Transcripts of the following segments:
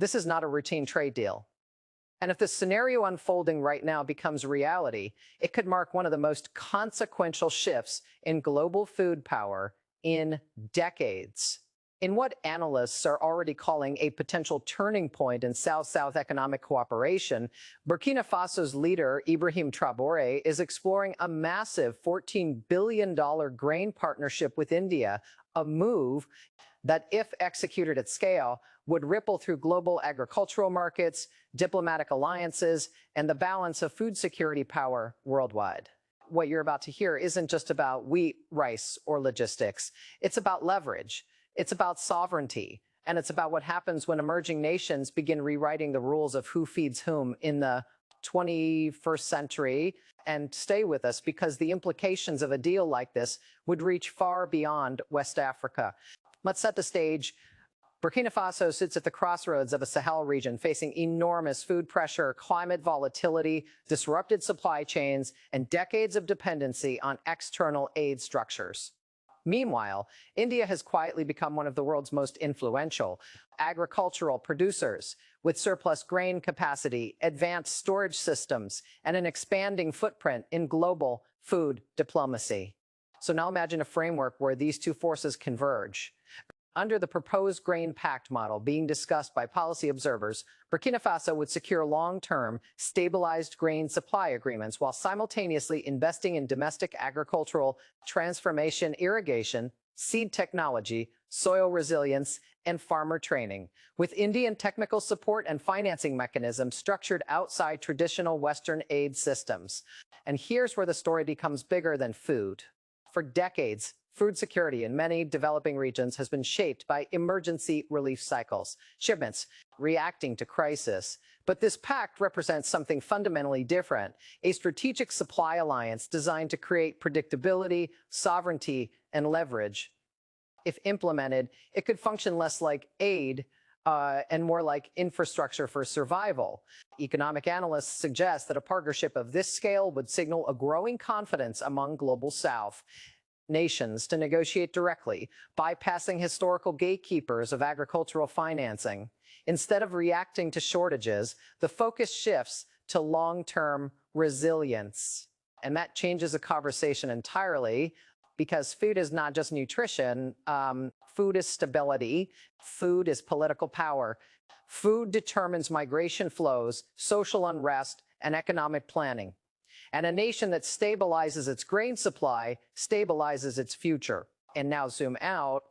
This is not a routine trade deal. And if the scenario unfolding right now becomes reality, it could mark one of the most consequential shifts in global food power in decades. In what analysts are already calling a potential turning point in South-South economic cooperation, Burkina Faso's leader, Ibrahim Traoré, is exploring a massive $14 billion grain partnership with India, a move that, if executed at scale, would ripple through global agricultural markets, diplomatic alliances, and the balance of food security power worldwide. What you're about to hear isn't just about wheat, rice, or logistics. It's about leverage. It's about sovereignty. And it's about what happens when emerging nations begin rewriting the rules of who feeds whom in the 21st century. And stay with us, because the implications of a deal like this would reach far beyond West Africa. Let's set the stage. Burkina Faso sits at the crossroads of a Sahel region facing enormous food pressure, climate volatility, disrupted supply chains, and decades of dependency on external aid structures. Meanwhile, India has quietly become one of the world's most influential agricultural producers, with surplus grain capacity, advanced storage systems, and an expanding footprint in global food diplomacy. So now imagine a framework where these two forces converge. Under the proposed grain pact model being discussed by policy observers, Burkina Faso would secure long-term, stabilized grain supply agreements while simultaneously investing in domestic agricultural transformation, irrigation, seed technology, soil resilience, and farmer training, with Indian technical support and financing mechanisms structured outside traditional Western aid systems. And here's where the story becomes bigger than food. For decades, food security in many developing regions has been shaped by emergency relief cycles, shipments reacting to crisis. But this pact represents something fundamentally different, a strategic supply alliance designed to create predictability, sovereignty, and leverage. If implemented, it could function less like aid and more like infrastructure for survival. Economic analysts suggest that a partnership of this scale would signal a growing confidence among Global South nations to negotiate directly, bypassing historical gatekeepers of agricultural financing. Instead of reacting to shortages, the focus shifts to long-term resilience. And that changes the conversation entirely, because food is not just nutrition. Food is stability. Food is political power. Food determines migration flows, social unrest, and economic planning. And a nation that stabilizes its grain supply stabilizes its future. And now zoom out.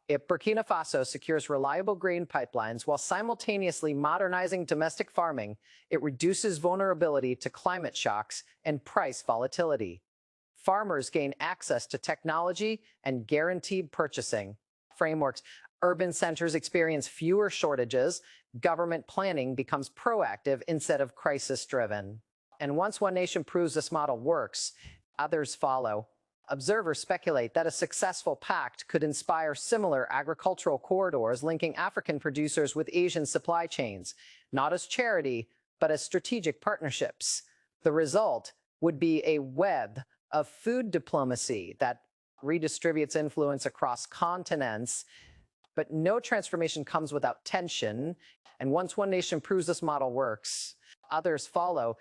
If Burkina Faso secures reliable grain pipelines while simultaneously modernizing domestic farming, it reduces vulnerability to climate shocks and price volatility. Farmers gain access to technology and guaranteed purchasing frameworks. Urban centers experience fewer shortages. Government planning becomes proactive instead of crisis-driven. And once one nation proves this model works, others follow. Observers speculate that a successful pact could inspire similar agricultural corridors linking African producers with Asian supply chains, not as charity, but as strategic partnerships. The result would be a web of food diplomacy that redistributes influence across continents. But no transformation comes without tension. And once one nation proves this model works, others follow.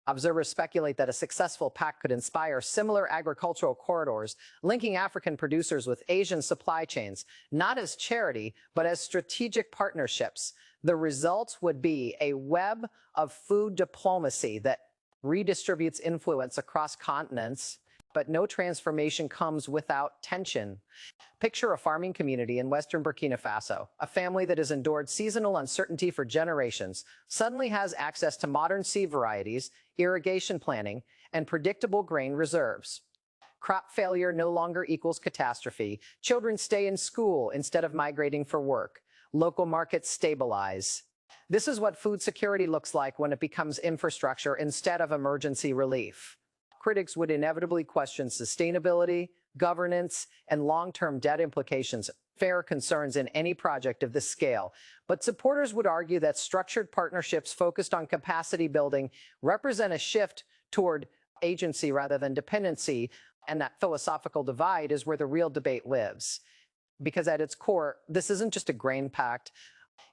Observers speculate that a successful pact could inspire similar agricultural corridors, linking African producers with Asian supply chains, not as charity, but as strategic partnerships. The result would be a web of food diplomacy that redistributes influence across continents. But no transformation comes without tension. Picture a farming community in western Burkina Faso. A family that has endured seasonal uncertainty for generations suddenly has access to modern seed varieties, irrigation planning, and predictable grain reserves. Crop failure no longer equals catastrophe. Children stay in school instead of migrating for work. Local markets stabilize. This is what food security looks like when it becomes infrastructure instead of emergency relief. Critics would inevitably question sustainability, governance, and long-term debt implications, fair concerns in any project of this scale. But supporters would argue that structured partnerships focused on capacity building represent a shift toward agency rather than dependency, and that philosophical divide is where the real debate lives. Because at its core, this isn't just a grain pact.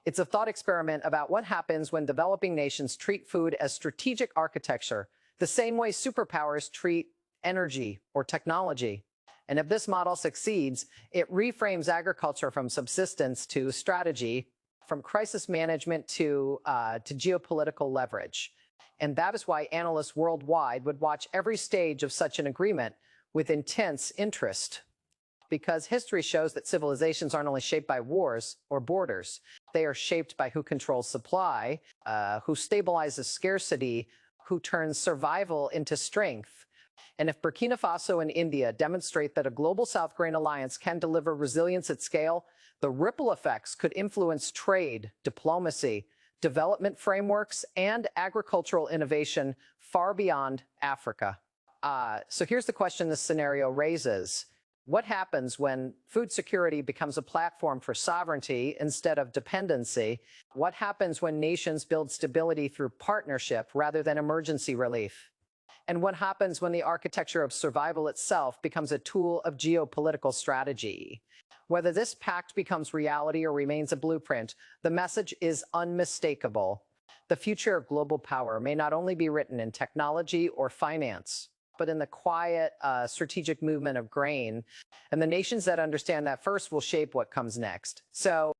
It's a thought experiment about what happens when developing nations treat food as strategic architecture, the same way superpowers treat energy or technology. And if this model succeeds, it reframes agriculture from subsistence to strategy, from crisis management to geopolitical leverage. And that is why analysts worldwide would watch every stage of such an agreement with intense interest. Because history shows that civilizations aren't only shaped by wars or borders, they are shaped by who controls supply, who stabilizes scarcity, who turns survival into strength. And if Burkina Faso and India demonstrate that a global South Grain alliance can deliver resilience at scale, the ripple effects could influence trade, diplomacy, development frameworks, and agricultural innovation far beyond Africa. So here's the question this scenario raises. What happens when food security becomes a platform for sovereignty instead of dependency? What happens when nations build stability through partnership rather than emergency relief? And what happens when the architecture of survival itself becomes a tool of geopolitical strategy? Whether this pact becomes reality or remains a blueprint, the message is unmistakable. The future of global power may not only be written in technology or finance, but in the quiet, strategic movement of grain. And the nations that understand that first will shape what comes next. So